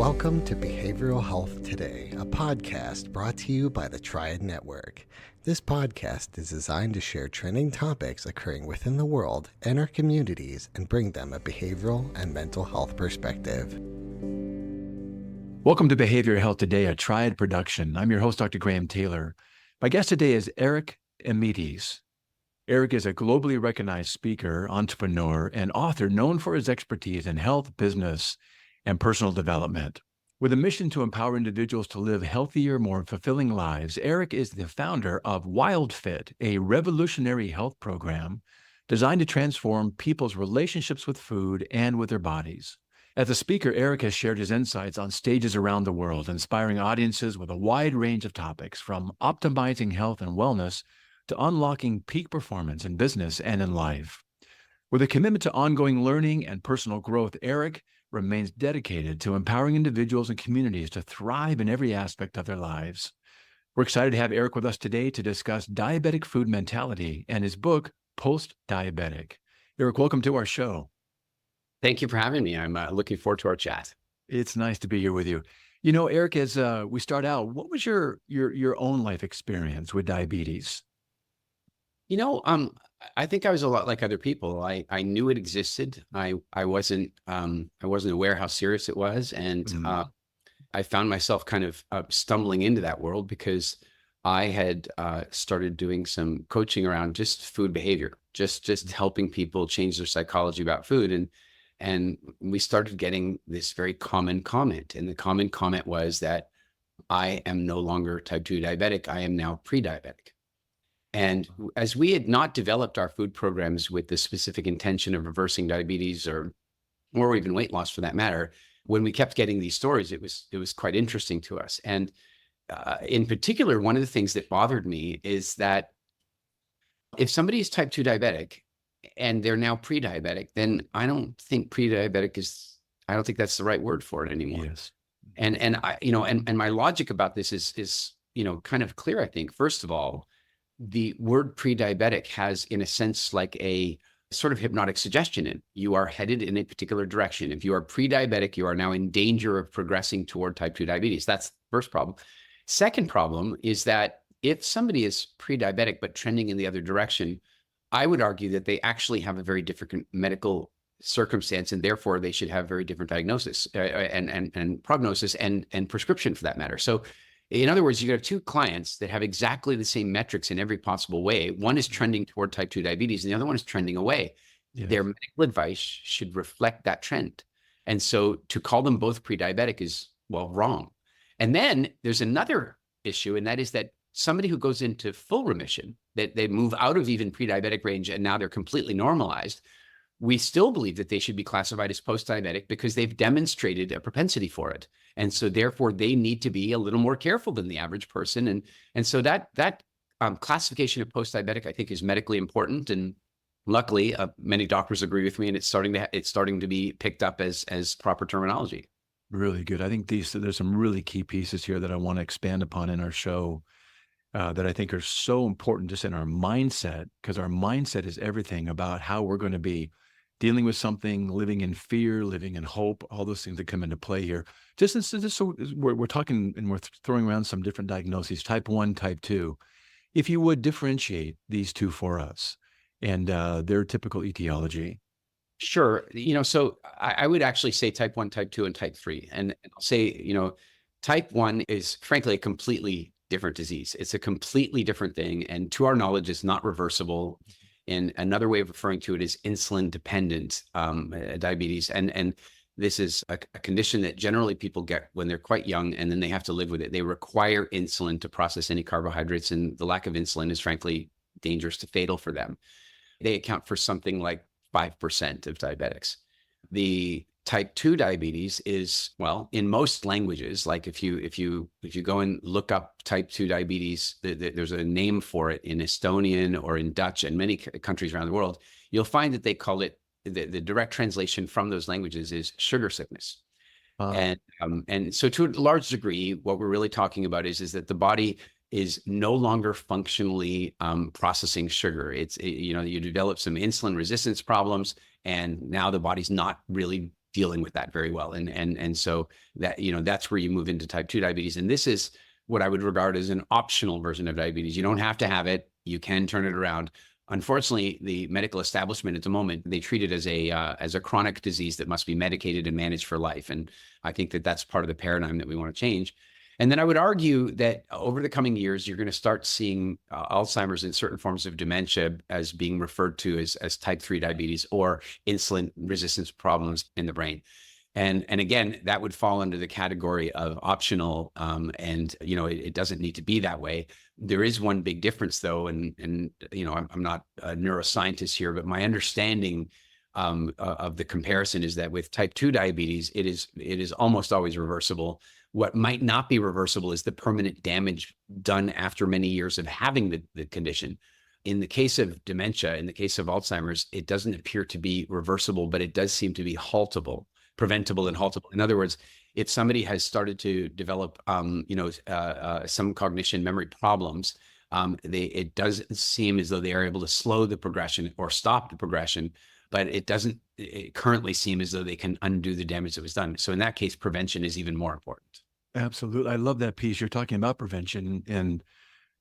Welcome to Behavioral Health Today, a podcast brought to you by the Triad Network. This podcast is designed to share trending topics occurring within the world and our communities and bring them a behavioral and mental health perspective. Welcome to Behavioral Health Today, a Triad production. I'm your host, Dr. Graham Taylor. My guest today is Eric Edmeades. Eric is a globally recognized speaker, entrepreneur, and author known for his expertise in health, business, and personal development. With a mission to empower individuals to live healthier, more fulfilling lives, Eric is the founder of WildFit, a revolutionary health program designed to transform people's relationships with food and with their bodies. As a speaker, Eric has shared his insights on stages around the world, inspiring audiences with a wide range of topics, from optimizing health and wellness to unlocking peak performance in business and in life. With a commitment to ongoing learning and personal growth, Eric remains dedicated to empowering individuals and communities to thrive in every aspect of their lives. We're excited to have Eric with us today to discuss diabetic food mentality and his book, Postdiabetic. Eric, welcome to our show. Thank you for having me. I'm looking forward to our chat. It's nice to be here with you. You know, Eric, as we start out, what was your own life experience with diabetes? You know, I think I was a lot like other people. I knew it existed. I wasn't aware how serious it was, and I found myself kind of stumbling into that world because I had started doing some coaching around just food behavior, just helping people change their psychology about food, and we started getting this very common comment, and the common comment was that I am no longer type 2 diabetic. I am now pre-diabetic. And as we had not developed our food programs with the specific intention of reversing diabetes or even weight loss for that matter, when we kept getting these stories, it was quite interesting to us. And in particular, one of the things that bothered me is that if somebody is type 2 diabetic and they're now pre-diabetic, then I don't think I don't think that's the right word for it anymore. Yes. And I, and my logic about this is kind of clear, I think. First of all, the word pre-diabetic has, in a sense, like a sort of hypnotic suggestion in. You are headed in a particular direction. If you are pre-diabetic, you are now in danger of progressing toward type 2 diabetes. That's the first problem. Second problem is that if somebody is pre-diabetic but trending in the other direction, I would argue that they actually have a very different medical circumstance, and therefore they should have very different diagnosis and prognosis and prescription for that matter. So in other words, you have two clients that have exactly the same metrics in every possible way. One is trending toward type 2 diabetes, and the other one is trending away. Yes. Their medical advice should reflect that trend. And so to call them both pre-diabetic is, well, wrong. And then there's another issue, and that is that somebody who goes into full remission, that they move out of even pre-diabetic range and now they're completely normalized, we still believe that they should be classified as post-diabetic because they've demonstrated a propensity for it. And so therefore they need to be a little more careful than the average person. And so that classification of post-diabetic, I think, is medically important. And luckily, many doctors agree with me, and it's starting to be picked up as proper terminology. Really good. I think there's some really key pieces here that I want to expand upon in our show that I think are so important just in our mindset, because our mindset is everything about how we're going to be dealing with something, living in fear, living in hope, all those things that come into play here. Just so we're talking and we're throwing around some different diagnoses, type 1, type 2. If you would differentiate these two for us and their typical etiology. Sure. So I would actually say type 1, type 2, and type 3. And I'll say, type 1 is frankly a completely different disease. It's a completely different thing. And to our knowledge, it's not reversible. And another way of referring to it is insulin dependent diabetes. And this is a condition that generally people get when they're quite young, and then they have to live with it. They require insulin to process any carbohydrates, and the lack of insulin is frankly dangerous to fatal for them. They account for something like 5% of diabetics. The type 2 diabetes is, well, in most languages, like if you go and look up type 2 diabetes, there's a name for it in Estonian or in Dutch and many countries around the world. You'll find that they call it, the direct translation from those languages is sugar sickness. And so to a large degree, what we're really talking about is that the body is no longer functionally processing sugar. You develop some insulin resistance problems, and now the body's not really dealing with that very well. And so that, that's where you move into type 2 diabetes. And this is what I would regard as an optional version of diabetes. You don't have to have it. You can turn it around. Unfortunately, the medical establishment at the moment, they treat it as a chronic disease that must be medicated and managed for life. And I think that that's part of the paradigm that we want to change. And then I would argue that over the coming years, you're going to start seeing Alzheimer's and certain forms of dementia as being referred to as type 3 diabetes or insulin resistance problems in the brain. And again, that would fall under the category of optional, and it doesn't need to be that way. There is one big difference, though, and I'm not a neuroscientist here, but my understanding of the comparison is that with type 2 diabetes, it is almost always reversible. What might not be reversible is the permanent damage done after many years of having the condition. In the case of dementia, in the case of Alzheimer's, it doesn't appear to be reversible, but it does seem to be haltable, preventable and haltable. In other words, if somebody has started to develop, some cognition memory problems, it does seem as though they are able to slow the progression or stop the progression, but it doesn't currently seem as though they can undo the damage that was done. So in that case, prevention is even more important. Absolutely. I love that piece. You're talking about prevention. And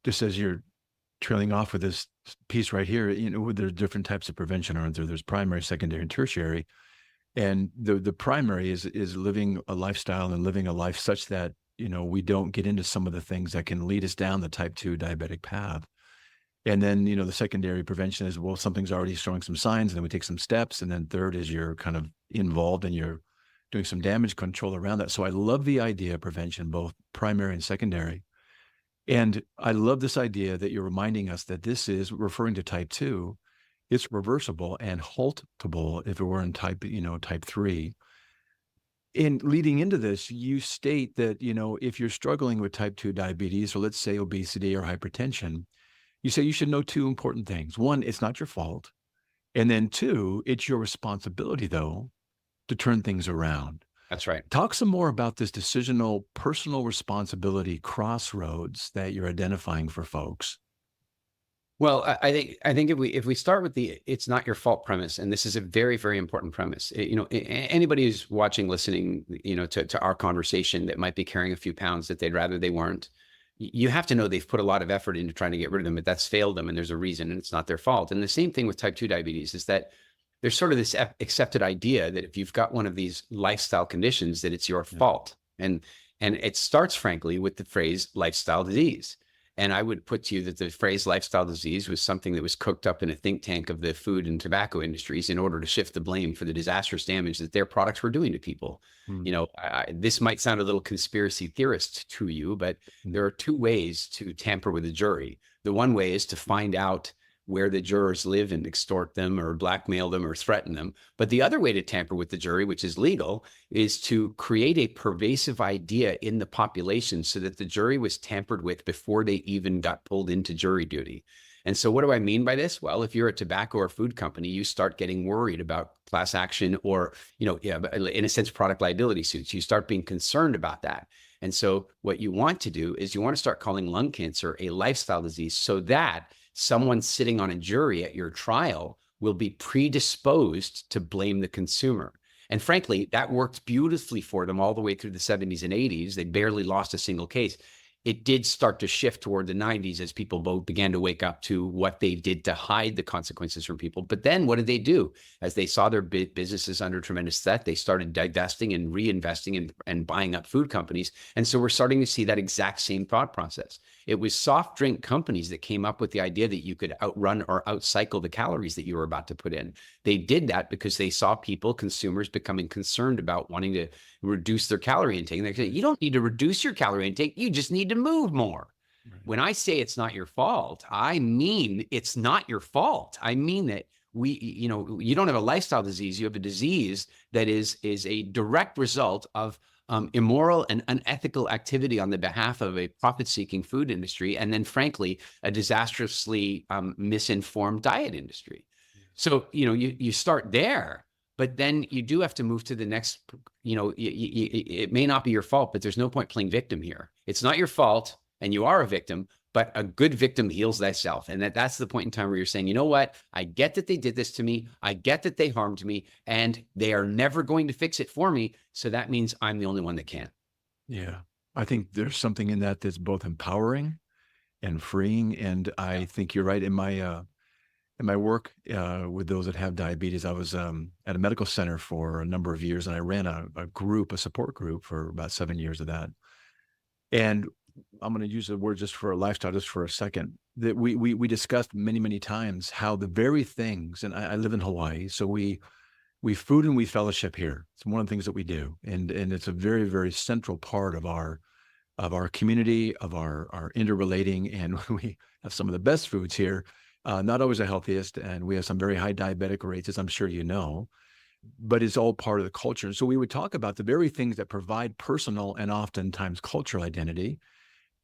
just as you're trailing off with this piece right here, there's different types of prevention, aren't there? There's primary, secondary, and tertiary. And the primary is living a lifestyle and living a life such that, we don't get into some of the things that can lead us down the type 2 diabetic path. And then, the secondary prevention is, well, something's already showing some signs, and then we take some steps. And then third is you're kind of involved and you're doing some damage control around that. So I love the idea of prevention, both primary and secondary. And I love this idea that you're reminding us that this is referring to type 2. It's reversible and haltable if it were in type 3. In leading into this, you state that, if you're struggling with type 2 diabetes, or let's say obesity or hypertension, you say you should know two important things. One, it's not your fault. And then two, it's your responsibility, though, to turn things around. That's right. Talk some more about this decisional personal responsibility crossroads that you're identifying for folks. Well, I think if we start with the "it's not your fault" premise, and this is a very, very important premise. Anybody who's watching, listening, to our conversation that might be carrying a few pounds that they'd rather they weren't, you have to know they've put a lot of effort into trying to get rid of them, but that's failed them, and there's a reason, and it's not their fault. And the same thing with type 2 diabetes is that there's sort of this accepted idea that if you've got one of these lifestyle conditions, that it's your fault, and it starts, frankly, with the phrase lifestyle disease. And I would put to you that the phrase lifestyle disease was something that was cooked up in a think tank of the food and tobacco industries in order to shift the blame for the disastrous damage that their products were doing to people. This might sound a little conspiracy theorist to you, but there are two ways to tamper with a jury. The one way is to find out where the jurors live and extort them or blackmail them or threaten them. But the other way to tamper with the jury, which is legal, is to create a pervasive idea in the population so that the jury was tampered with before they even got pulled into jury duty. And so what do I mean by this? Well, if you're a tobacco or food company, you start getting worried about class action or, in a sense, product liability suits. You start being concerned about that. And so what you want to do is you want to start calling lung cancer a lifestyle disease so that someone sitting on a jury at your trial will be predisposed to blame the consumer. And frankly, that worked beautifully for them all the way through the 70s and 80s. They barely lost a single case. It did start to shift toward the 90s as people both began to wake up to what they did to hide the consequences from people. But then what did they do? As they saw their businesses under tremendous threat, they started divesting and reinvesting and buying up food companies. And so we're starting to see that exact same thought process. It was soft drink companies that came up with the idea that you could outrun or outcycle the calories that you were about to put in. They did that because they saw consumers becoming concerned about wanting to reduce their calorie intake. And they said, you don't need to reduce your calorie intake. You just need to move more. Right. When I say it's not your fault, I mean, it's not your fault. I mean that you don't have a lifestyle disease. You have a disease that is a direct result of immoral and unethical activity on the behalf of a profit-seeking food industry, and then, frankly, a disastrously misinformed diet industry. So, you start there, but then you do have to move to the next, it may not be your fault, but there's no point playing victim here. It's not your fault, and you are a victim, but a good victim heals thyself. And that's the point in time where you're saying, you know what? I get that they did this to me. I get that they harmed me, and they are never going to fix it for me. So that means I'm the only one that can. Yeah. I think there's something in that that's both empowering and freeing. And I think you're right. In my work with those that have diabetes, I was at a medical center for a number of years, and I ran a support group for about 7 years of that. And I'm going to use the word just for a lifestyle, just for a second, that we discussed many, many times how the very things, and I live in Hawaii, so we food and we fellowship here. It's one of the things that we do. And it's a very, very central part of our community, of our interrelating, and we have some of the best foods here. Not always the healthiest, and we have some very high diabetic rates, as I'm sure you know, but it's all part of the culture. So we would talk about the very things that provide personal and oftentimes cultural identity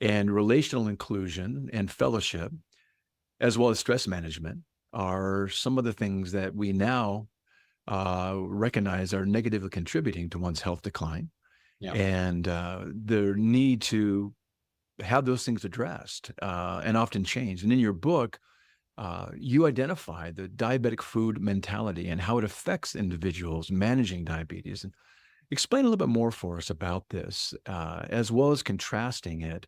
and relational inclusion and fellowship, as well as stress management, are some of the things that we now recognize are negatively contributing to one's health decline. Yeah. And the need to have those things addressed and often changed. And in your book, you identify the diabetic food mentality and how it affects individuals managing diabetes. And explain a little bit more for us about this, as well as contrasting it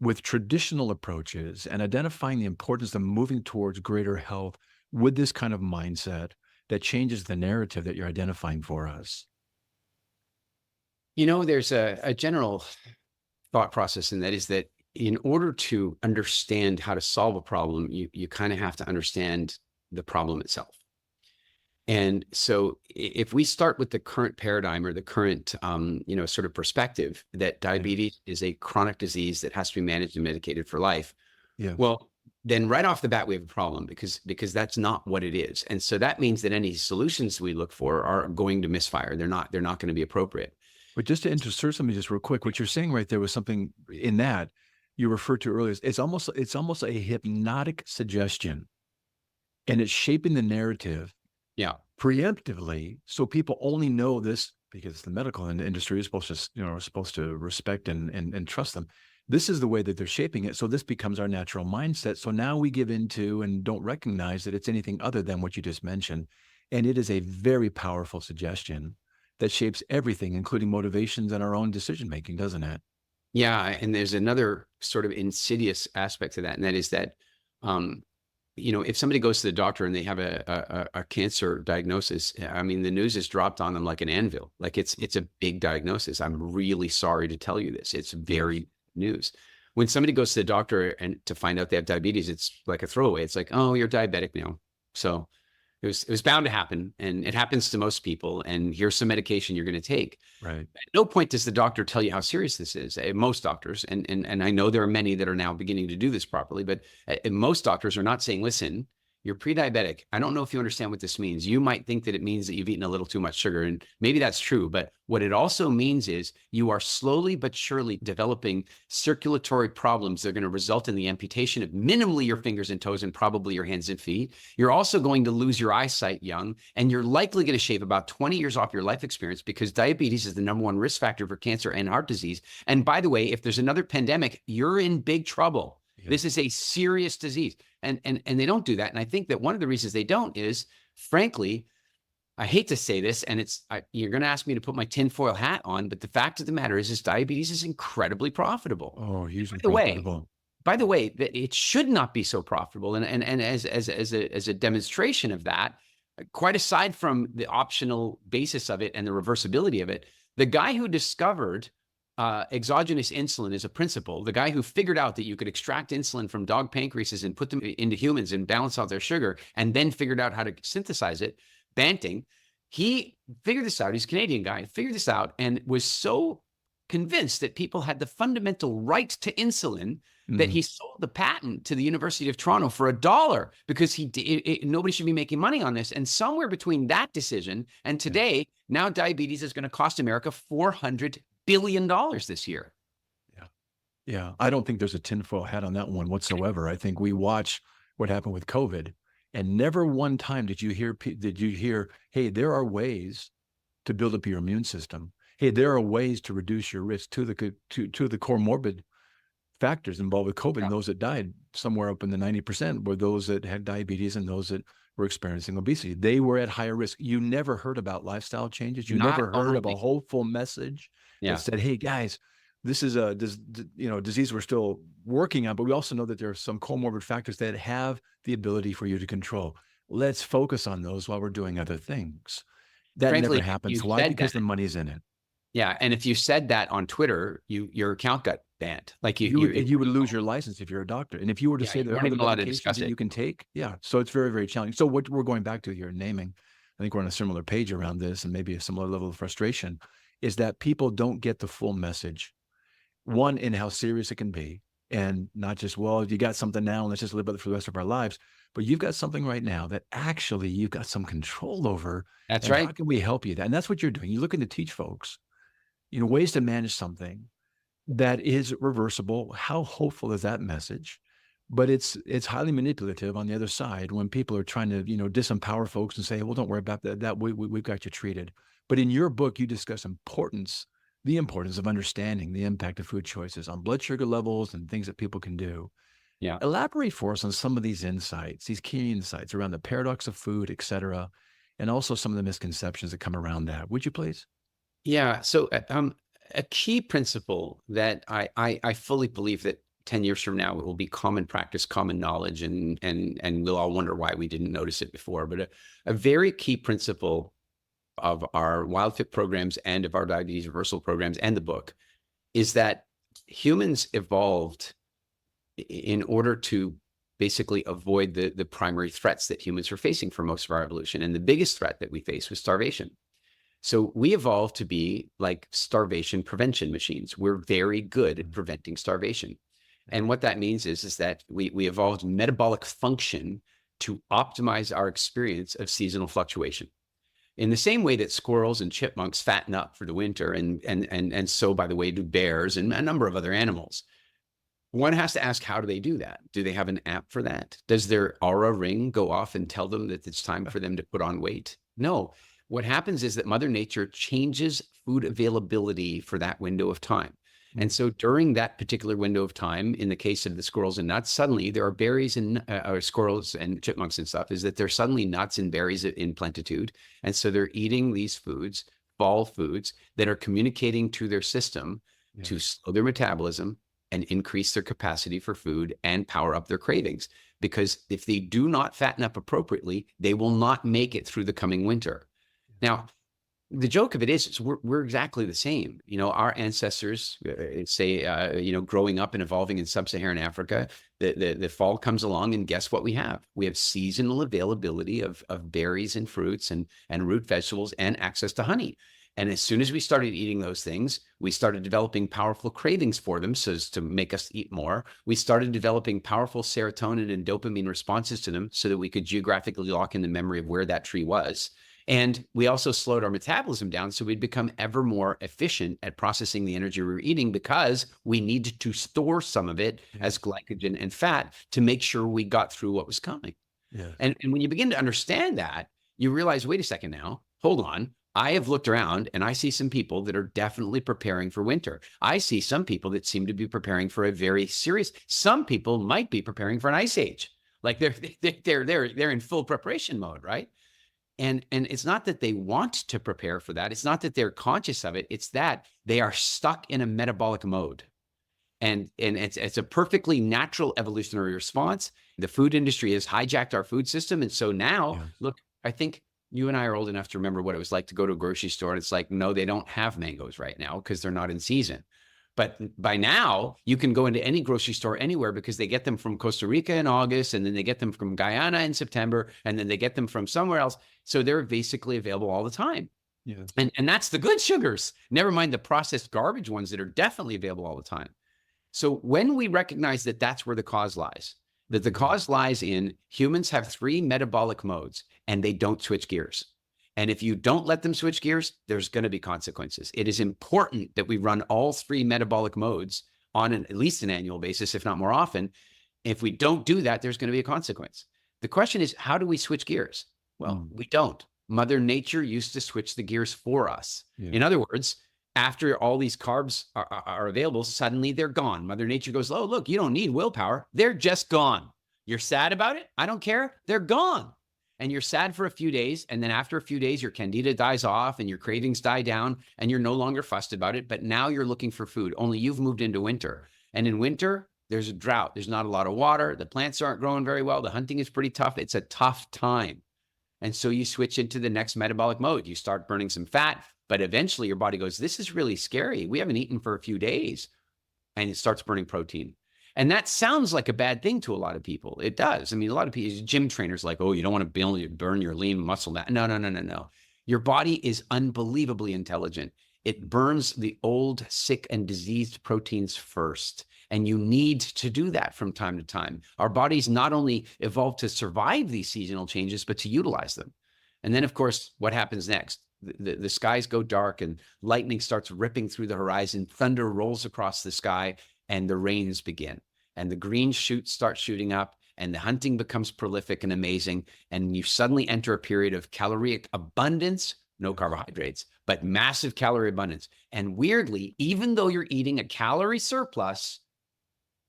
with traditional approaches and identifying the importance of moving towards greater health with this kind of mindset that changes the narrative that you're identifying for us. You know, there's a general thought process, and that is that in order to understand how to solve a problem, you kind of have to understand the problem itself. And so if we start with the current paradigm or the current, sort of perspective that diabetes is a chronic disease that has to be managed and medicated for life, Yeah. well, then right off the bat, we have a problem because that's not what it is. And so that means that any solutions we look for are going to misfire. They're not going to be appropriate. But just to insert something just real quick, what you're saying right there was something in that you referred to earlier. It's almost a hypnotic suggestion, and it's shaping the narrative preemptively, so people only know this because the medical industry is supposed to respect and trust them. This is the way that they're shaping it. So this becomes our natural mindset. So now we give into and don't recognize that it's anything other than what you just mentioned. And it is a very powerful suggestion that shapes everything, including motivations and our own decision-making, doesn't it? Yeah. And there's another sort of insidious aspect to that. And that is that, if somebody goes to the doctor and they have a cancer diagnosis, I mean, the news is dropped on them like an anvil. Like it's a big diagnosis. I'm really sorry to tell you this. It's very news. When somebody goes to the doctor and to find out they have diabetes, it's like a throwaway. It's like, oh, you're diabetic now. So it was bound to happen, and it happens to most people. And here's some medication you're going to take. Right. At no point does the doctor tell you how serious this is. Most doctors, and I know there are many that are now beginning to do this properly, but most doctors are not saying, listen, you're pre-diabetic. I don't know if you understand what this means. You might think that it means that you've eaten a little too much sugar, and maybe that's true. But what it also means is you are slowly but surely developing circulatory problems that are going to result in the amputation of minimally your fingers and toes and probably your hands and feet. You're also going to lose your eyesight young, and you're likely going to shave about 20 years off your life experience because diabetes is the #1 risk factor for cancer and heart disease. And by the way, if there's another pandemic, you're in big trouble. Yeah. This is a serious disease. And they don't do that. And I think that one of the reasons they don't is, frankly, I hate to say this, and you're going to ask me to put my tinfoil hat on, but the fact of the matter is diabetes is incredibly profitable. Oh, hugely profitable. By the way, that it should not be so profitable. And as a demonstration of that, quite aside from the optional basis of it and the reversibility of it, the guy who discovered exogenous insulin is a principle. The guy who figured out that you could extract insulin from dog pancreases and put them into humans and balance out their sugar, and then figured out how to synthesize it, Banting, he figured this out. He's a Canadian guy, figured this out, and was so convinced that people had the fundamental right to insulin that he sold the patent to the University of Toronto for $1 because nobody should be making money on this. And somewhere between that decision and today, now diabetes is going to cost America $400 billion this year. Yeah. I don't think there's a tinfoil hat on that one whatsoever. I think we watch what happened with COVID, and never one time did you hear, hey, there are ways to build up your immune system. Hey, there are ways to reduce your risk to the comorbid factors involved with COVID. Yeah. And those that died, somewhere up in the 90%, were those that had diabetes and those that were experiencing obesity. They were at higher risk. You never heard about lifestyle changes. You Not never heard of a only- hopeful message Yeah. that said, hey, guys, this is a disease we're still working on, but we also know that there are some comorbid factors that have the ability for you to control. Let's focus on those while we're doing other things. That Frankly, never happens. you Why? said Because that. the money's in it. Yeah. And if you said that on Twitter, your account got banned. Like You would lose your license if you're a doctor. And if you were to Yeah, say you there are weren't other even allowed to medications discuss that it. you can take, so it's very, very challenging. So what we're going back to here, naming, I think we're on a similar page around this and maybe a similar level of frustration, is that people don't get the full message. One, in how serious it can be, and not just, well, you got something now and let's just live with it for the rest of our lives, but you've got something right now that actually you've got some control over. That's and right. How can we help you? And that's what you're doing. You're looking to teach folks, ways to manage something that is reversible. How hopeful is that message? But it's highly manipulative on the other side when people are trying to, disempower folks and say, well, don't worry about that we've got you treated. But in your book, you discuss the importance of understanding the impact of food choices on blood sugar levels and things that people can do. Yeah. Elaborate for us on some of these insights, these key insights around the paradox of food, et cetera, and also some of the misconceptions that come around that. Would you please? Yeah. So a key principle that I fully believe that 10 years from now, it will be common practice, common knowledge, and we'll all wonder why we didn't notice it before. But a very key principle of our WildFit programs and of our diabetes reversal programs and the book is that humans evolved in order to basically avoid the primary threats that humans were facing for most of our evolution. And the biggest threat that we faced was starvation. So we evolved to be like starvation prevention machines. We're very good at preventing starvation. And what that means is that we evolved metabolic function to optimize our experience of seasonal fluctuation. In the same way that squirrels and chipmunks fatten up for the winter, and so, by the way, do bears and a number of other animals. One has to ask, how do they do that? Do they have an app for that? Does their aura ring go off and tell them that it's time for them to put on weight? No. What happens is that Mother Nature changes food availability for that window of time. And so during that particular window of time, in the case of the squirrels and nuts, suddenly there are berries and or squirrels and chipmunks and stuff, is that there's suddenly nuts and berries in plenitude. And so they're eating these foods, fall foods, that are communicating to their system to slow their metabolism and increase their capacity for food and power up their cravings. Because if they do not fatten up appropriately, they will not make it through the coming winter. Now, the joke of it is we're exactly the same. Our ancestors, growing up and evolving in sub-Saharan Africa, the fall comes along and guess what we have? We have seasonal availability of berries and fruits and root vegetables and access to honey. And as soon as we started eating those things, we started developing powerful cravings for them so as to make us eat more. We started developing powerful serotonin and dopamine responses to them so that we could geographically lock in the memory of where that tree was. And we also slowed our metabolism down so we'd become ever more efficient at processing the energy we were eating because we needed to store some of it as glycogen and fat to make sure we got through what was coming. Yeah. And when you begin to understand that, you realize, wait a second now, hold on. I have looked around and I see some people that are definitely preparing for winter. I see some people that seem to be preparing for a very serious, some people might be preparing for an ice age. Like they're in full preparation mode, right? And it's not that they want to prepare for that. It's not that they're conscious of it. It's that they are stuck in a metabolic mode. And it's a perfectly natural evolutionary response. The food industry has hijacked our food system. And so now, look, I think you and I are old enough to remember what it was like to go to a grocery store. And it's like, no, they don't have mangoes right now because they're not in season. But by now, you can go into any grocery store anywhere because they get them from Costa Rica in August, and then they get them from Guyana in September, and then they get them from somewhere else. So they're basically available all the time. Yeah. And that's the good sugars, never mind the processed garbage ones that are definitely available all the time. So when we recognize that that's where the cause lies, that the cause lies in humans have 3 metabolic modes, and they don't switch gears. And if you don't let them switch gears, there's going to be consequences. It is important that we run all 3 metabolic modes on at least an annual basis, if not more often. If we don't do that, there's going to be a consequence. The question is, how do we switch gears? Well, we don't. Mother Nature used to switch the gears for us. Yeah. In other words, After all these carbs are available, suddenly they're gone. Mother Nature goes, oh, look, you don't need willpower. They're just gone. You're sad about it? I don't care. They're gone. And you're sad for a few days. And then after a few days, your candida dies off and your cravings die down and you're no longer fussed about it. But now you're looking for food, only you've moved into winter. And in winter, there's a drought. There's not a lot of water. The plants aren't growing very well. The hunting is pretty tough. It's a tough time. And so you switch into the next metabolic mode. You start burning some fat, but eventually your body goes, this is really scary. We haven't eaten for a few days. And it starts burning protein. And that sounds like a bad thing to a lot of people. It does. I mean, a lot of people, gym trainers like, oh, you don't want to burn your lean muscle mass. No. Your body is unbelievably intelligent. It burns the old, sick, and diseased proteins first. And you need to do that from time to time. Our bodies not only evolved to survive these seasonal changes, but to utilize them. And then, of course, what happens next? The skies go dark and lightning starts ripping through the horizon. Thunder rolls across the sky and the rains begin. And the green shoots start shooting up and the hunting becomes prolific and amazing. And you suddenly enter a period of caloric abundance, no carbohydrates, but massive calorie abundance. And weirdly, even though you're eating a calorie surplus,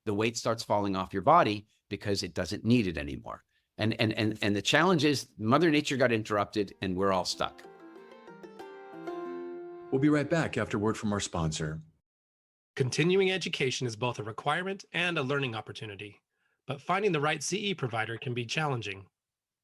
the weight starts falling off your body because it doesn't need it anymore. And the challenge is Mother Nature got interrupted and we're all stuck. We'll be right back after word from our sponsor. Continuing education is both a requirement and a learning opportunity, but finding the right CE provider can be challenging.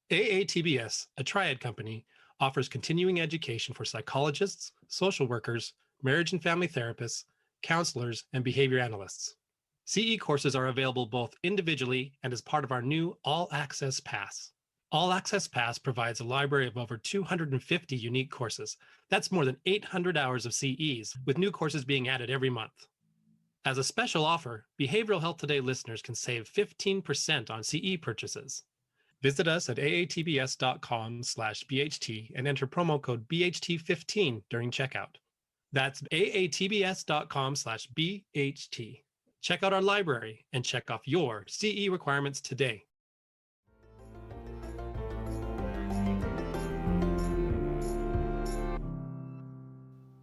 AATBS, a triad company, offers continuing education for psychologists, social workers, marriage and family therapists, counselors, and behavior analysts. CE courses are available both individually and as part of our new All Access Pass. All Access Pass provides a library of over 250 unique courses. That's more than 800 hours of CEs, with new courses being added every month. As a special offer, Behavioral Health Today listeners can save 15% on CE purchases. Visit us at aatbs.com/BHT and enter promo code BHT15 during checkout. That's aatbs.com/BHT. Check out our library and check off your CE requirements today.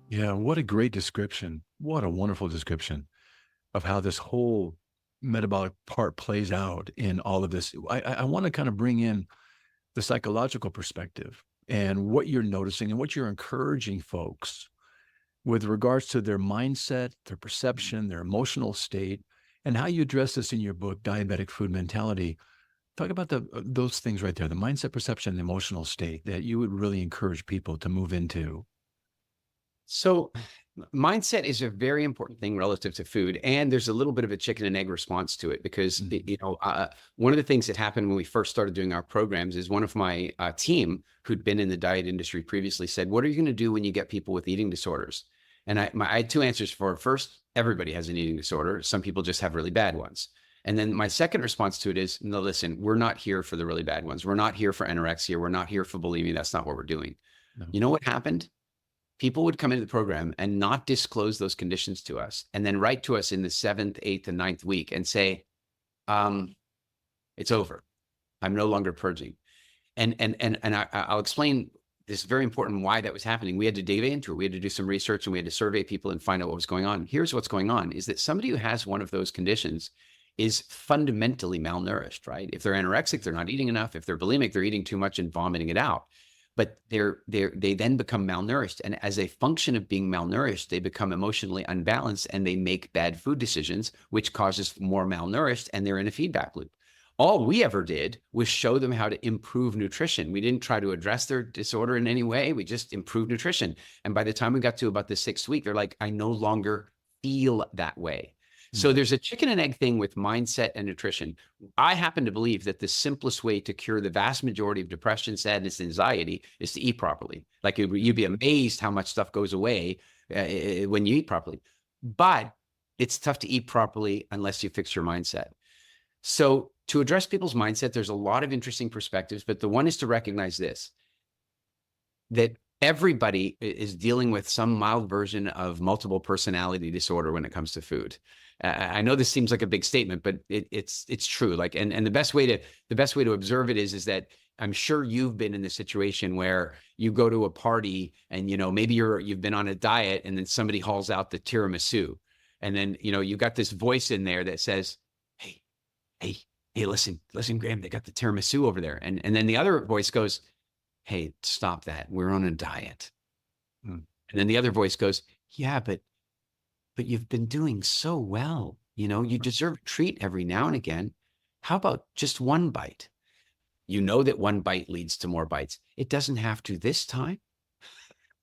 Yeah, what a great description. What a wonderful description of how this whole metabolic part plays out in all of this. I want to kind of bring in the psychological perspective and what you're noticing and what you're encouraging folks with regards to their mindset, their perception, their emotional state, and how you address this in your book, Diabetic Food Mentality. Talk about those things right there, the mindset, perception, and emotional state that you would really encourage people to move into. So mindset is a very important thing relative to food. And there's a little bit of a chicken and egg response to it because, one of the things that happened when we first started doing our programs is one of my team who'd been in the diet industry previously said, what are you going to do when you get people with eating disorders? And I had two answers for it. First, everybody has an eating disorder. Some people just have really bad ones. And then my second response to it is, no, listen, we're not here for the really bad ones. We're not here for anorexia. We're not here for bulimia. That's not what we're doing. No. You know what happened? People would come into the program and not disclose those conditions to us and then write to us in the 7th, 8th, and 9th week and say, it's over. I'm no longer purging. And I'll explain this very important why that was happening. We had to dig into it. We had to do some research and we had to survey people and find out what was going on. Here's what's going on is that somebody who has one of those conditions is fundamentally malnourished, right? If they're anorexic, they're not eating enough. If they're bulimic, they're eating too much and vomiting it out. But they then become malnourished. And as a function of being malnourished, they become emotionally unbalanced and they make bad food decisions, which causes more malnourished, and they're in a feedback loop. All we ever did was show them how to improve nutrition. We didn't try to address their disorder in any way. We just improved nutrition. And by the time we got to about the 6th week, they're like, I no longer feel that way. So there's a chicken and egg thing with mindset and nutrition. I happen to believe that the simplest way to cure the vast majority of depression, sadness, and anxiety is to eat properly. Like you'd be amazed how much stuff goes away when you eat properly. But it's tough to eat properly unless you fix your mindset. So to address people's mindset, there's a lot of interesting perspectives, but the one is to recognize this, that everybody is dealing with some mild version of multiple personality disorder when it comes to food. I know this seems like a big statement, but it's true. Like, and the best way to observe it is that I'm sure you've been in the situation where you go to a party and, maybe you've been on a diet and then somebody hauls out the tiramisu. And then, you've got this voice in there that says, hey, listen, Graham, they got the tiramisu over there. And then the other voice goes, hey, stop that. We're on a diet. And then the other voice goes, yeah, but you've been doing so well. You deserve a treat every now and again. How about just one bite? You know that one bite leads to more bites. It doesn't have to this time.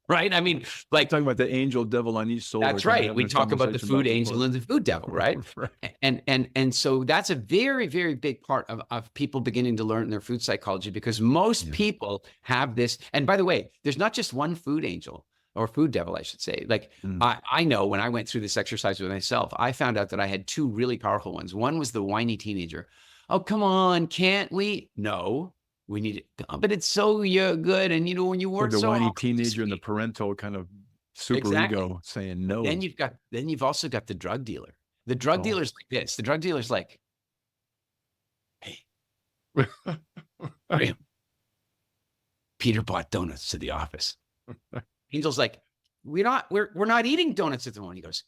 Right? I mean, like talking about the angel devil on each shoulder. That's right. We talk about the food angel and the food devil, right? Right. And so that's a very, very big part of people beginning to learn their food psychology, because most people have this. And by the way, there's not just one food angel or food devil, I should say. Like I know when I went through this exercise with myself, I found out that I had two really powerful ones. One was the whiny teenager. Oh, come on, can't we? No. We need it, but it's so good. And when you work the so whiny hard, teenager and the parental kind of super ego saying no. Then you've also got the drug dealer. The drug dealer's like this. The drug dealer's like, hey, Graham, Peter bought donuts to the office. Angel's like, we're not eating donuts at the moment. He goes,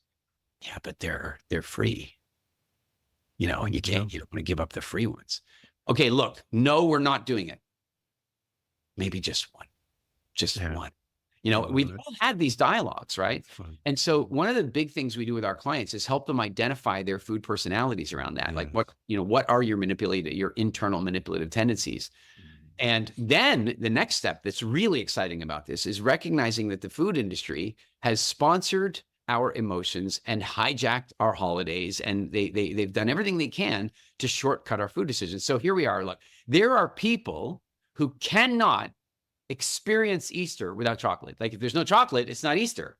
yeah, but they're free. You don't want to give up the free ones. Okay, look, no, we're not doing it. Maybe just one. One. We've all had these dialogues, right? And so one of the big things we do with our clients is help them identify their food personalities around that. Like what are your internal manipulative tendencies? And then the next step that's really exciting about this is recognizing that the food industry has sponsored our emotions and hijacked our holidays, and they've done everything they can to shortcut our food decisions. So here we are. Look, there are people who cannot experience Easter without chocolate. Like, if there's no chocolate, it's not Easter.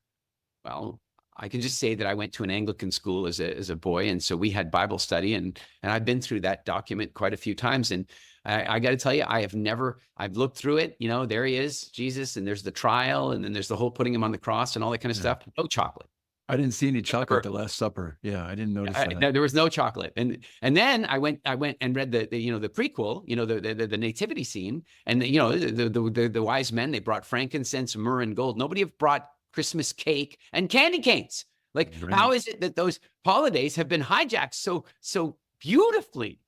Well, I can just say that I went to an Anglican school as a boy, and so we had Bible study, and I've been through that document quite a few times. And I got to tell you, I've looked through it. There he is, Jesus, and there's the trial, and then there's the whole putting him on the cross and all that kind of stuff. No chocolate. I didn't see any chocolate at the Last Supper. Yeah, I didn't notice that. No, there was no chocolate. And then I went and read the prequel, the nativity scene, and the wise men, they brought frankincense, myrrh, and gold. Nobody have brought Christmas cake and candy canes. Like, how is it that those holidays have been hijacked so beautifully?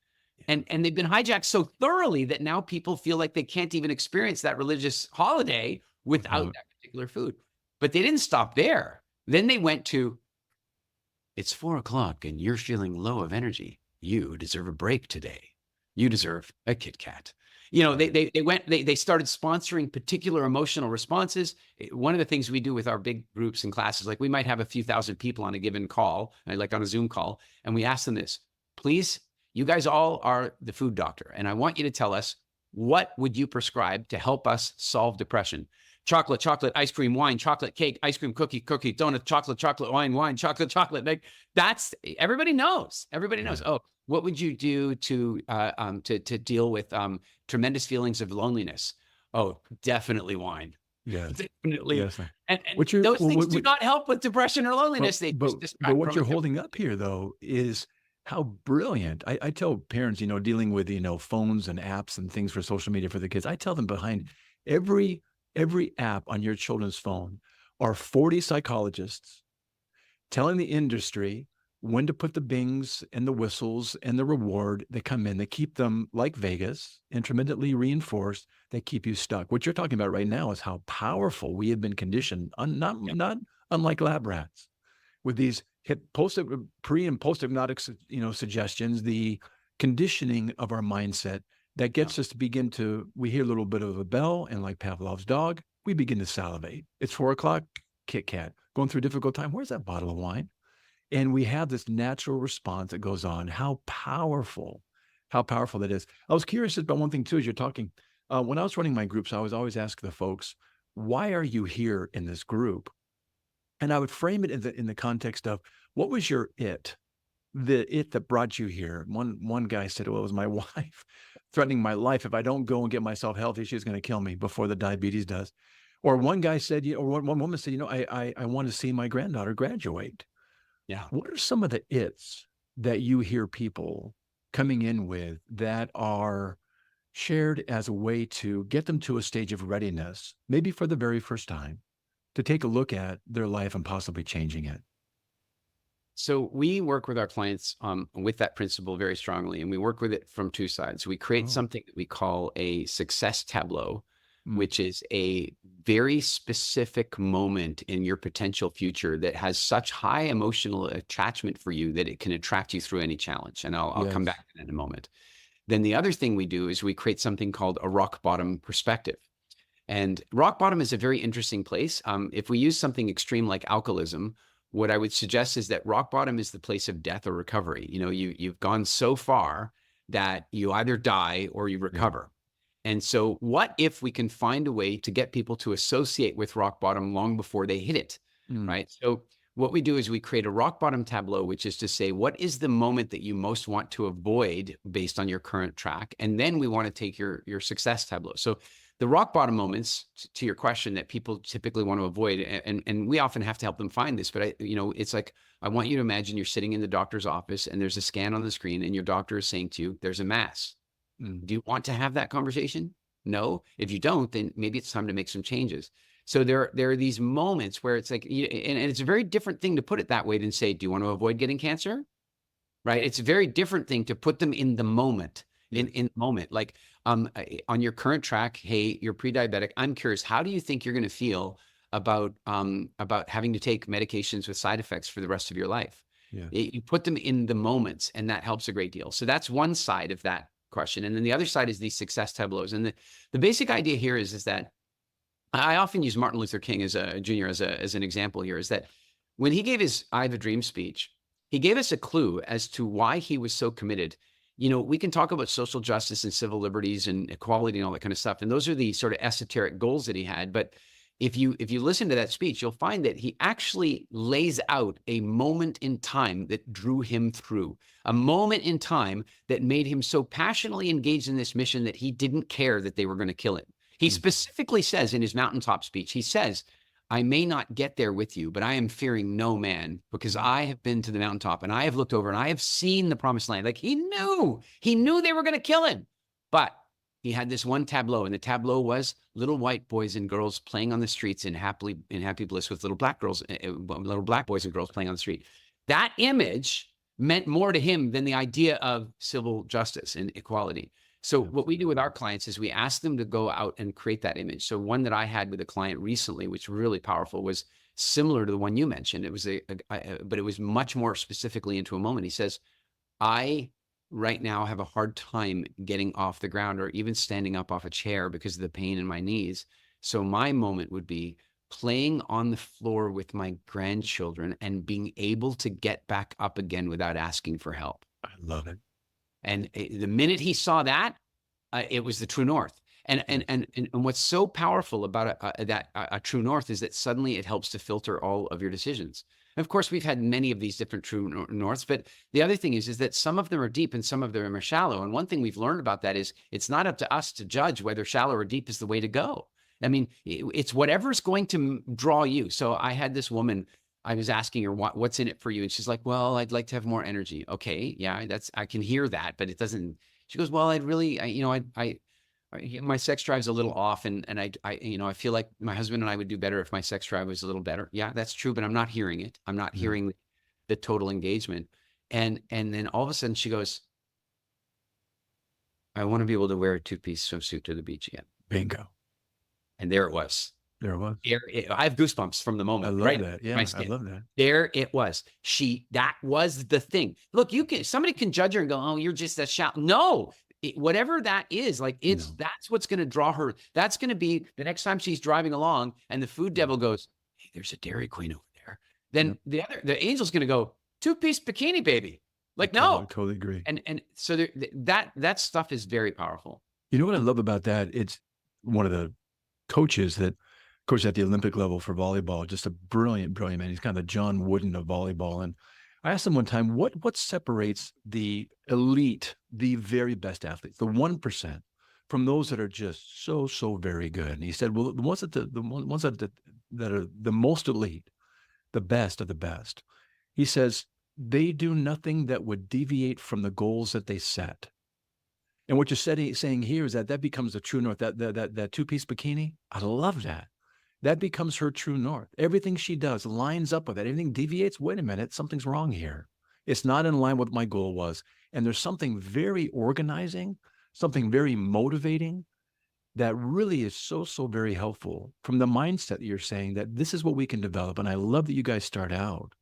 And they've been hijacked so thoroughly that now people feel like they can't even experience that religious holiday without that particular food. But they didn't stop there. Then they went to, it's 4:00 and you're feeling low of energy. You deserve a break today. You deserve a Kit Kat. They started sponsoring particular emotional responses. One of the things we do with our big groups and classes, like we might have a few thousand people on a given call, like on a Zoom call, and we ask them this: please, you guys all are the food doctor, and I want you to tell us, what would you prescribe to help us solve depression? Chocolate, ice cream, wine, chocolate, cake, ice cream, cookie, donut, chocolate, wine, chocolate. Like, that's, everybody knows. Oh, what would you do to deal with tremendous feelings of loneliness? Oh, definitely wine. Yeah, definitely. Yes. And those things do not help with depression or loneliness. But what you're holding up here, though, is how brilliant. I tell parents, dealing with, phones and apps and things for social media for the kids, I tell them behind every app on your children's phone are 40 psychologists telling the industry when to put the bings and the whistles and the reward. They come in, they keep them like Vegas, intermittently reinforced. They keep you stuck. What you're talking about right now is how powerful we have been conditioned, not unlike lab rats, with these pre and post-hypnotic, suggestions, the conditioning of our mindset that gets us to we hear a little bit of a bell, and like Pavlov's dog, we begin to salivate. It's 4:00, Kit Kat. Going through a difficult time, where's that bottle of wine? And we have this natural response that goes on. How powerful that is. I was curious about one thing too, as you're talking. When I was running my groups, I was always asking the folks, why are you here in this group? And I would frame it in the context of, what was your it? The it that brought you here. One guy said, well, it was my wife threatening my life. If I don't go and get myself healthy, she's going to kill me before the diabetes does. Or one guy said, or one woman said, I want to see my granddaughter graduate. Yeah. What are some of the its that you hear people coming in with that are shared as a way to get them to a stage of readiness, maybe for the very first time, to take a look at their life and possibly changing it? So we work with our clients with that principle very strongly, and we work with it from two sides. We create Oh, something that we call a success tableau, mm, which is a very specific moment in your potential future that has such high emotional attachment for you that it can attract you through any challenge. And I'll come yes. back to that in a moment. Then the other thing we do is we create something called a rock bottom perspective. And rock bottom is a very interesting place. If we use something extreme like alcoholism, what I would suggest is that rock bottom is the place of death or recovery. You know, you've gone so far that you either die or you Yeah. recover. And so what if we can find a way to get people to associate with rock bottom long before they hit it, Mm, right? So what we do is we create a rock bottom tableau, which is to say, what is the moment that you most want to avoid based on your current track? And then we want to take your success tableau. So the rock bottom moments, to your question, that people typically want to avoid, and we often have to help them find this, but it's like, I want you to imagine you're sitting in the doctor's office and there's a scan on the screen and your doctor is saying to you, there's a mass. mm, Do you want to have that conversation? No. If you don't, then maybe it's time to make some changes. So there are these moments where it's like, and it's a very different thing to put it that way than say, do you want to avoid getting cancer? Right? It's a very different thing to put them in the moment, yeah. in the moment. Like on your current track, hey, you're pre-diabetic. I'm curious, how do you think you're going to feel about having to take medications with side effects for the rest of your life? Yeah. You put them in the moments, and that helps a great deal. So that's one side of that question. And then the other side is these success tableaus. And the basic idea here is that I often use Martin Luther King as a junior as an example here, is that when he gave his I Have a Dream speech, he gave us a clue as to why he was so committed. You know, we can talk about social justice and civil liberties and equality and all that kind of stuff. And those are the sort of esoteric goals that he had. But if you listen to that speech, you'll find that he actually lays out a moment in time that drew him through, a moment in time that made him so passionately engaged in this mission that he didn't care that they were going to kill him. He Mm, specifically says in his mountaintop speech, he says, I may not get there with you, but I am fearing no man, because I have been to the mountaintop and I have looked over and I have seen the promised land. Like he knew they were going to kill him, but he had this one tableau, and the tableau was little white boys and girls playing on the streets in happy bliss with little black boys and girls playing on the street. That image meant more to him than the idea of civil justice and equality. So yeah. what we do with our clients is we ask them to go out and create that image. So one that I had with a client recently, which was really powerful, was similar to the one you mentioned. It was but it was much more specifically into a moment. He says, I right now have a hard time getting off the ground or even standing up off a chair because of the pain in my knees. So my moment would be playing on the floor with my grandchildren and being able to get back up again without asking for help. I love it. And the minute he saw that, it was the true north. And Yeah. what's so powerful about a true north is that suddenly it helps to filter all of your decisions. And of course, we've had many of these different true norths, but the other thing is that some of them are deep and some of them are shallow. And one thing we've learned about that is it's not up to us to judge whether shallow or deep is the way to go. I mean, it's whatever's going to draw you. So I had this woman, I was asking her, what's in it for you? And she's like, well, I'd like to have more energy. Okay. Yeah, I can hear that, but it doesn't, she goes, well, my sex drive's a little off, and I feel like my husband and I would do better if my sex drive was a little better. Yeah, that's true, but I'm not hearing it. I'm not Yeah. hearing the total engagement. And then all of a sudden she goes, I want to be able to wear a two-piece swimsuit to the beach again. Bingo. And there it was. There it was. I have goosebumps from the I moment. love Right? that. Yeah, My I skin. love that. There it was. That was the thing. Look, somebody can judge her and go, oh, you're just a shout. No, whatever that is, like No. that's what's going to draw her. That's going to be the next time she's driving along and the food devil goes, hey, there's a Dairy Queen over there. Then the angel's going to go, two-piece bikini, baby. Like, no. Totally agree. And so that stuff is very powerful. You know what I love about that? It's one of the coaches that coached at the Olympic level for volleyball, just a brilliant man. He's kind of the John Wooden of volleyball. And I asked him one time, what separates the elite, the very best athletes, the 1%, from those that are just so very good? And he said, well, the ones that are the most elite, the best of the best, He says, they do nothing that would deviate from the goals that they set. And what you're saying here is that becomes the true north, that two-piece bikini. I love that. That becomes her true north. Everything she does lines up with it. Everything deviates. Wait a minute, something's wrong here. It's not in line with what my goal was. And there's something very organizing, something very motivating that really is so very helpful from the mindset that you're saying that this is what we can develop. And I love that you guys start out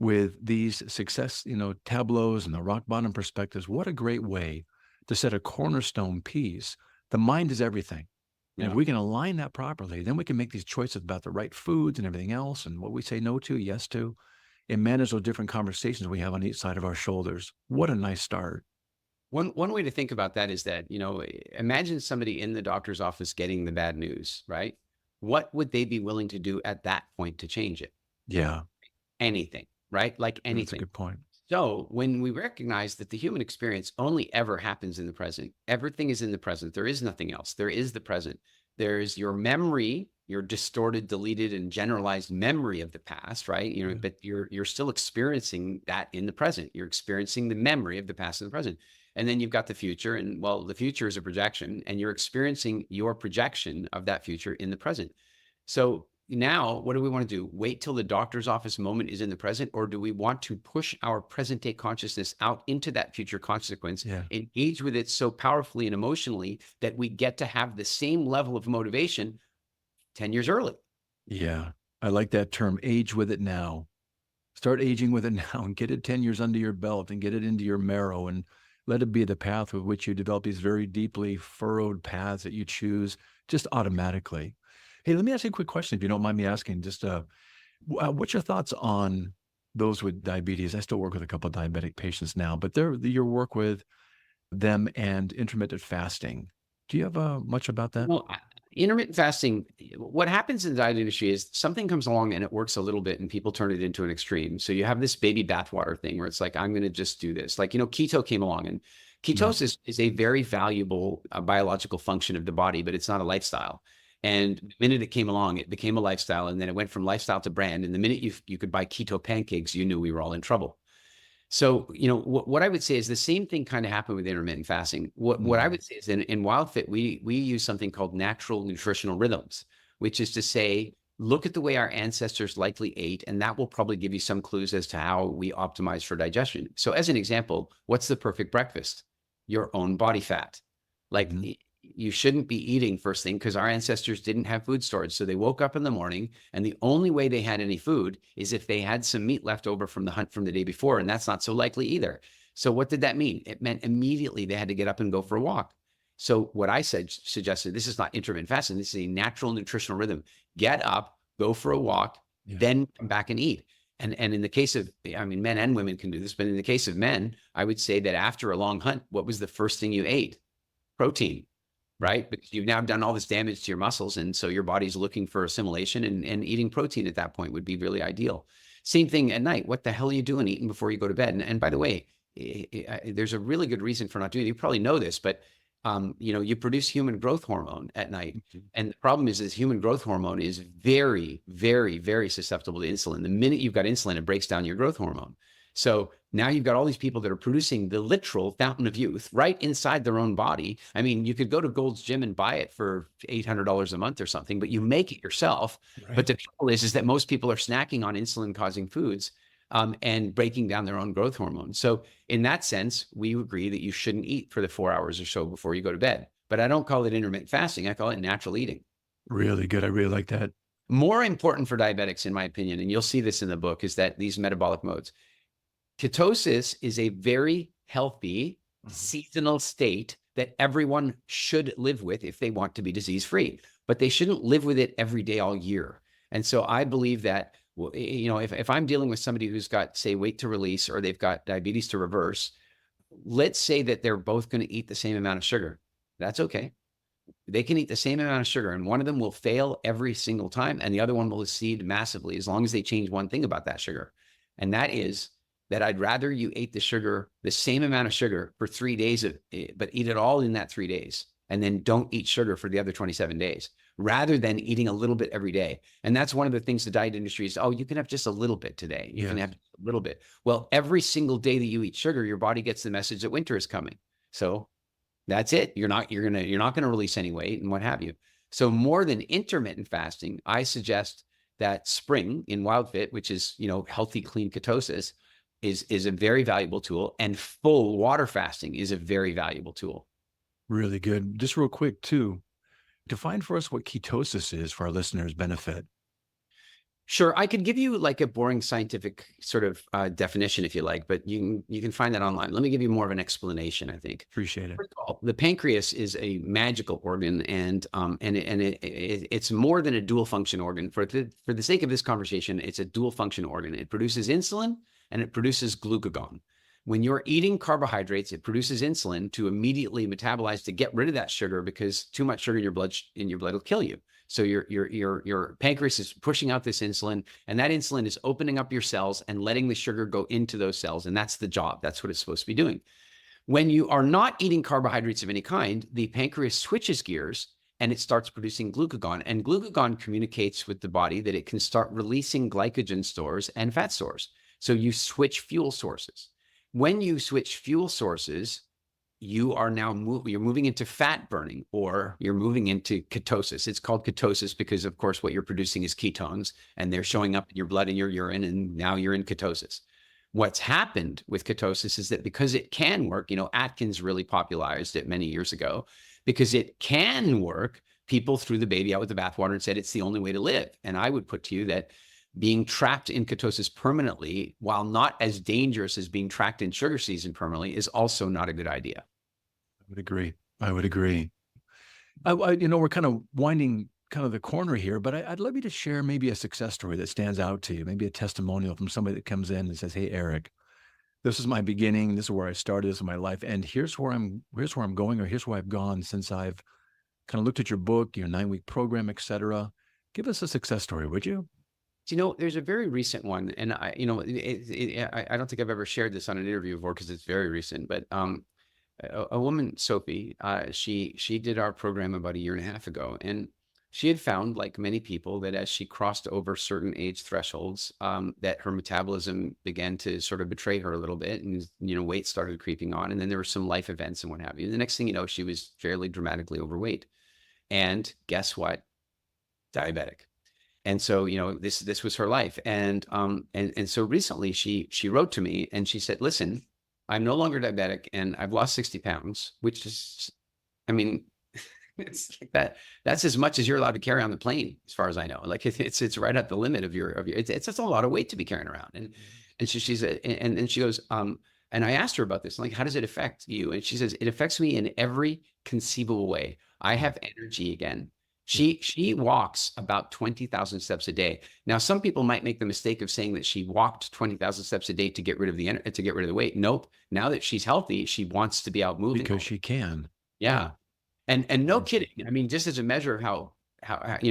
with these success, tableaus and the rock bottom perspectives. What a great way to set a cornerstone piece. The mind is everything. And if we can align that properly, then we can make these choices about the right foods and everything else and what we say no to, yes to, and manage those different conversations we have on each side of our shoulders. What a nice start. One way to think about that is that, imagine somebody in the doctor's office getting the bad news, right? What would they be willing to do at that point to change it? Yeah. Anything, right? Like anything. That's a good point. So when we recognize that the human experience only ever happens in the present, everything is in the present. There is nothing else. There is the present. There's your memory, your distorted, deleted, and generalized memory of the past, right? But you're still experiencing that in the present. You're experiencing the memory of the past in the present. And then you've got the future, and the future is a projection, and you're experiencing your projection of that future in the present. So now, what do we want to do? Wait till the doctor's office moment is in the present, or do we want to push our present day consciousness out into that future consequence, engage with it so powerfully and emotionally that we get to have the same level of motivation 10 years early? Yeah, I like that term, age with it now. Start aging with it now and get it 10 years under your belt and get it into your marrow and let it be the path with which you develop these very deeply furrowed paths that you choose just automatically. Hey, let me ask you a quick question, if you don't mind me asking. Just what's your thoughts on those with diabetes? I still work with a couple of diabetic patients now, but your work with them and intermittent fasting. Do you have much about that? Well, intermittent fasting, what happens in the diet industry is something comes along and it works a little bit and people turn it into an extreme. So you have this baby bathwater thing where it's like, I'm going to just do this. Like, keto came along, and ketosis is a very valuable biological function of the body, but it's not a lifestyle. And the minute it came along, it became a lifestyle, and then it went from lifestyle to brand. And the minute you could buy keto pancakes, you knew we were all in trouble. So, what I would say is the same thing kind of happened with intermittent fasting. What I would say is in WildFit, we use something called natural nutritional rhythms, which is to say, look at the way our ancestors likely ate, and that will probably give you some clues as to how we optimize for digestion. So as an example, what's the perfect breakfast? Your own body fat. Like, you shouldn't be eating first thing because our ancestors didn't have food storage. So they woke up in the morning, and the only way they had any food is if they had some meat left over from the hunt from the day before. And that's not so likely either. So what did that mean? It meant immediately they had to get up and go for a walk. So what I suggested, this is not intermittent fasting. This is a natural nutritional rhythm. Get up, go for a walk, then come back and eat. And in the case of, men and women can do this, but in the case of men, I would say that after a long hunt, what was the first thing you ate? Protein. Right? Because you've now done all this damage to your muscles. And so your body's looking for assimilation, and eating protein at that point would be really ideal. Same thing at night. What the hell are you doing eating before you go to bed? And by the way, there's a really good reason for not doing it. You probably know this, but you produce human growth hormone at night. And the problem is human growth hormone is very, very, very susceptible to insulin. The minute you've got insulin, it breaks down your growth hormone. So now you've got all these people that are producing the literal fountain of youth right inside their own body. I mean, you could go to Gold's Gym and buy it for $800 a month or something, but you make it yourself. Right. But the trouble is that most people are snacking on insulin-causing foods and breaking down their own growth hormone. So in that sense, we agree that you shouldn't eat for the 4 hours or so before you go to bed. But I don't call it intermittent fasting. I call it natural eating. Really good. I really like that. More important for diabetics, in my opinion, and you'll see this in the book, is that these metabolic modes. Ketosis is a very healthy seasonal state that everyone should live with if they want to be disease-free, but they shouldn't live with it every day all year. And so I believe that, if I'm dealing with somebody who's got, say, weight to release, or they've got diabetes to reverse, let's say that they're both going to eat the same amount of sugar. That's okay. They can eat the same amount of sugar, and one of them will fail every single time, and the other one will exceed massively, as long as they change one thing about that sugar. And that is that I'd rather you ate the same amount of sugar for 3 days, but eat it all in that 3 days, and then don't eat sugar for the other 27 days, rather than eating a little bit every day. And that's one of the things the diet industry is, oh, you can have just a little bit today. You can have a little bit. Well, every single day that you eat sugar, your body gets the message that winter is coming. So that's it. You're not going to release any weight and what have you. So more than intermittent fasting, I suggest that spring in WildFit, which is, healthy, clean ketosis, is a very valuable tool, and full water fasting is a very valuable tool. Really good. Just real quick too, define for us what ketosis is for our listeners' benefit. Sure. I could give you like a boring scientific sort of definition if you like, but you can find that online. Let me give you more of an explanation, I think. Appreciate it. First of all, the pancreas is a magical organ, and it's more than a dual function organ. For the sake of this conversation, it's a dual function organ. It produces insulin and it produces glucagon. When you're eating carbohydrates, it produces insulin to immediately metabolize to get rid of that sugar, because too much sugar in your blood will kill you. So your pancreas is pushing out this insulin, and that insulin is opening up your cells and letting the sugar go into those cells. And that's the job. That's what it's supposed to be doing. When you are not eating carbohydrates of any kind, the pancreas switches gears and it starts producing glucagon. And glucagon communicates with the body that it can start releasing glycogen stores and fat stores. So you switch fuel sources. When you switch fuel sources, you are now you're moving into fat burning, or you're moving into ketosis. It's called ketosis because, of course, what you're producing is ketones, and they're showing up in your blood and your urine, and now you're in ketosis. What's happened with ketosis is that because it can work, Atkins really popularized it many years ago, because it can work, people threw the baby out with the bathwater and said it's the only way to live. And I would put to you that being trapped in ketosis permanently, while not as dangerous as being trapped in sugar season permanently, is also not a good idea. I would agree. We're kind of winding kind of the corner here, but I'd love you to share maybe a success story that stands out to you, maybe a testimonial from somebody that comes in and says, "Hey, Eric, this is my beginning. This is where I started. This is my life. And here's where I'm going, or here's where I've gone since I've kind of looked at your book, your 9-week program, et cetera." Give us a success story, would you? There's a very recent one, and I don't think I've ever shared this on an interview before because it's very recent, but a woman, Sophie, she did our program about a year and a half ago, and she had found, like many people, that as she crossed over certain age thresholds, that her metabolism began to sort of betray her a little bit, and weight started creeping on, and then there were some life events and what have you. And the next thing you know, she was fairly dramatically overweight, and guess what? Diabetic. And so, this was her life. And so recently she wrote to me and she said, "Listen, I'm no longer diabetic and I've lost 60 pounds, which is, it's like that. That's as much as you're allowed to carry on the plane, as far as I know. Like it's right at the limit of your, it's just a lot of weight to be carrying around." And so she said, and she goes, and I asked her about this, like, "How does it affect you?" And she says, "It affects me in every conceivable way. I have energy again." She walks about 20,000 steps a day. Now, some people might make the mistake of saying that she walked 20,000 steps a day to get rid of the weight. Nope. Now that she's healthy, she wants to be out moving. Because she can. Yeah. And no kidding. Just as a measure of how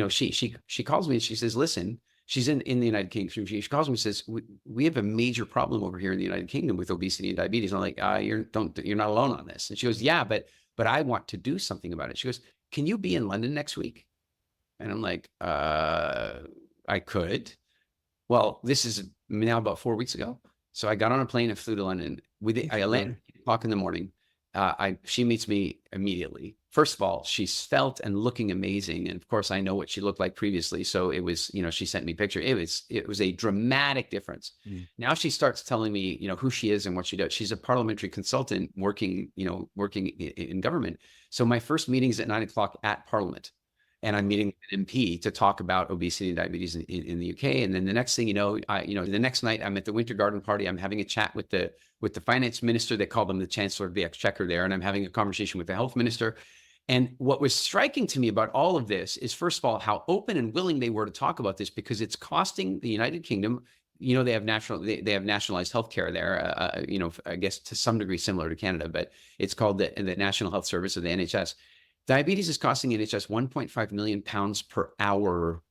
she calls me and she says, "Listen," she's in the United Kingdom. She calls me and says, we have a major problem over here in the United Kingdom with obesity and diabetes." I'm like, you're not alone on this." And she goes, "Yeah, but I want to do something about it." She goes, "Can you be in London next week?" And I'm like, I could. Well, this is now about 4 weeks ago. So I got on a plane and flew to London. I landed at 8 o'clock in the morning. She meets me immediately. First of all, she's felt and looking amazing. And of course, I know what she looked like previously. So it was, she sent me a picture. It was a dramatic difference. Now she starts telling me, who she is and what she does. She's a parliamentary consultant working in government. So my first meeting is at 9 o'clock at Parliament. And I'm meeting an MP to talk about obesity and diabetes in the UK. And then the next thing the next night I'm at the Winter Garden Party. I'm having a chat with the finance minister. They call them the Chancellor of the Exchequer there. And I'm having a conversation with the health minister. And what was striking to me about all of this is, first of all, how open and willing they were to talk about this, because it's costing the United Kingdom. They have nationalized healthcare there. I guess to some degree similar to Canada, but it's called the National Health Service, or the NHS. Diabetes is costing NHS 1.5 million pounds per hour,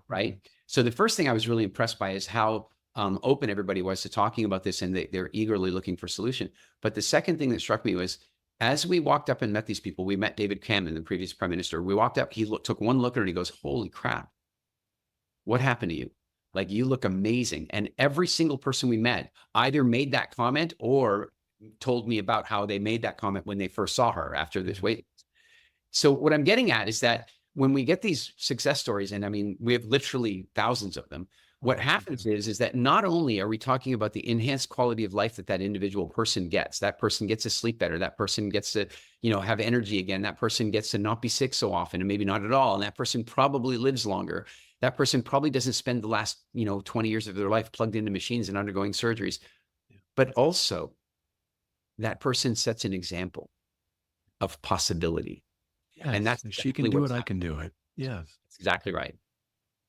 right? So the first thing I was really impressed by is how open everybody was to talking about this, and they're eagerly looking for solution. But the second thing that struck me was As we walked up and met these people, we met David Cameron, the previous prime minister. We walked up, took one look at her and he goes, "Holy crap, what happened to you? Like, you look amazing." And every single person we met either made that comment or told me about how they made that comment when they first saw her after this weight. So what I'm getting at is that when we get these success stories, and I mean, we have literally thousands of them, what happens is that not only are we talking about the enhanced quality of life that individual person gets, that person gets to sleep better, that person gets to, have energy again, that person gets to not be sick so often and maybe not at all, and that person probably lives longer. That person probably doesn't spend the last, 20 years of their life plugged into machines and undergoing surgeries. But also, that person sets an example of possibility. Yes, And that's she can do it, I can do it. Yes. That's exactly right.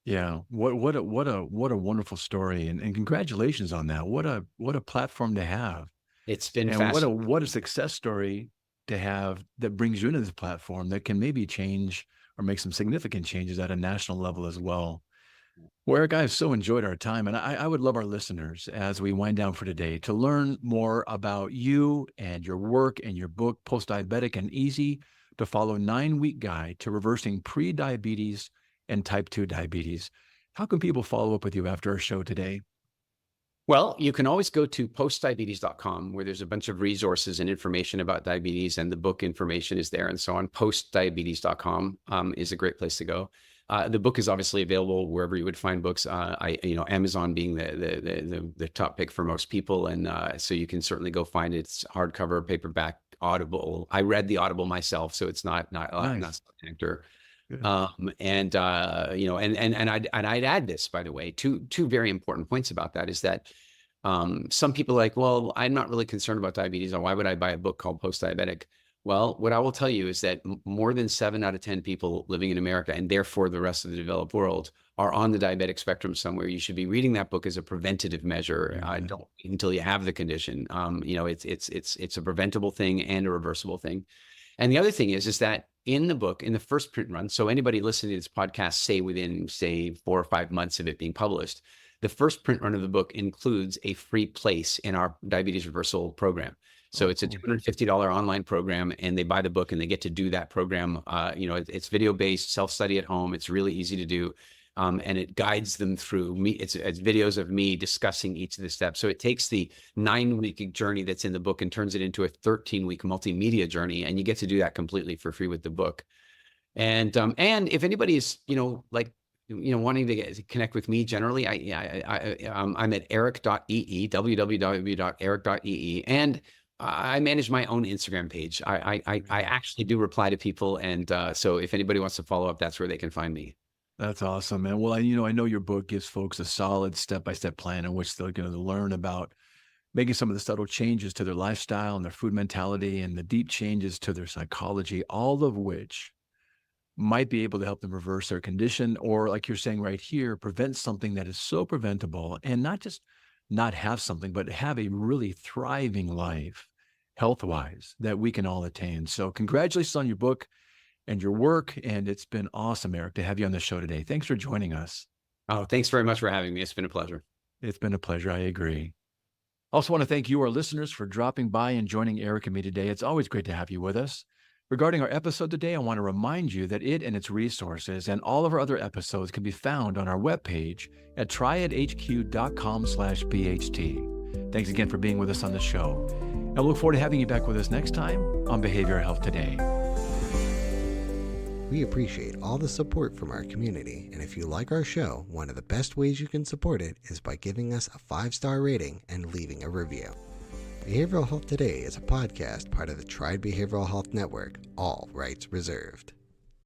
Yeah. What a wonderful story. And congratulations on that. What a platform to have. It's been And fascinating. what a success story to have that brings you into this platform that can maybe change or make some significant changes at a national level as well. Well, Eric, I've so enjoyed our time, and I would love our listeners as we wind down for today to learn more about you and your work and your book, Postdiabetic, an easy to follow 9-week guide to reversing pre-diabetes and type 2 diabetes. How can people follow up with you after our show today? Well, you can always go to postdiabetes.com, where there's a bunch of resources and information about diabetes, and the book information is there and so on. Postdiabetes.com is a great place to go. The book is obviously available wherever you would find books. Amazon being the top pick for most people, and so you can certainly go find it. It's hardcover, paperback, Audible. I read the Audible myself, so it's not Nice. actor. Good. And I'd add this, by the way, two very important points about that is that some people are like, well, I'm not really concerned about diabetes, or why would I buy a book called Postdiabetic? Well, what I will tell you is that more than 7 out of 10 people living in America, and therefore the rest of the developed world, are on the diabetic spectrum somewhere. You should be reading that book as a preventative measure. Don't wait until you have the condition. It's a preventable thing and a reversible thing. And the other thing is that in the book, in the first print run, so anybody listening to this podcast, say within 4 or 5 months of it being published, the first print run of the book includes a free place in our diabetes reversal program. So it's a $250 online program, and they buy the book and they get to do that program. It's video-based, self-study at home. It's really easy to do. And it guides them through me. It's videos of me discussing each of the steps. So it takes the 9-week journey that's in the book and turns it into a 13-week multimedia journey. And you get to do that completely for free with the book. And if anybody is, wanting to connect with me generally, I'm at eric.ee, www.eric.ee. And I manage my own Instagram page. I actually do reply to people. And so if anybody wants to follow up, that's where they can find me. That's awesome, man. Well, I know your book gives folks a solid step-by-step plan in which they're going to learn about making some of the subtle changes to their lifestyle and their food mentality and the deep changes to their psychology, all of which might be able to help them reverse their condition, or like you're saying right here, prevent something that is so preventable, and not just not have something, but have a really thriving life health-wise that we can all attain. So congratulations on your book and your work. And it's been awesome, Eric, to have you on the show today. Thanks for joining us. Oh, thanks very much for having me. It's been a pleasure. It's been a pleasure. I agree. I also want to thank you, our listeners, for dropping by and joining Eric and me today. It's always great to have you with us. Regarding our episode today, I want to remind you that it and its resources and all of our other episodes can be found on our webpage at triadhq.com/BHT. Thanks again for being with us on the show. I look forward to having you back with us next time on Behavioral Health Today. We appreciate all the support from our community, and if you like our show, one of the best ways you can support it is by giving us a 5-star rating and leaving a review. Behavioral Health Today is a podcast part of the Triad Behavioral Health Network, all rights reserved.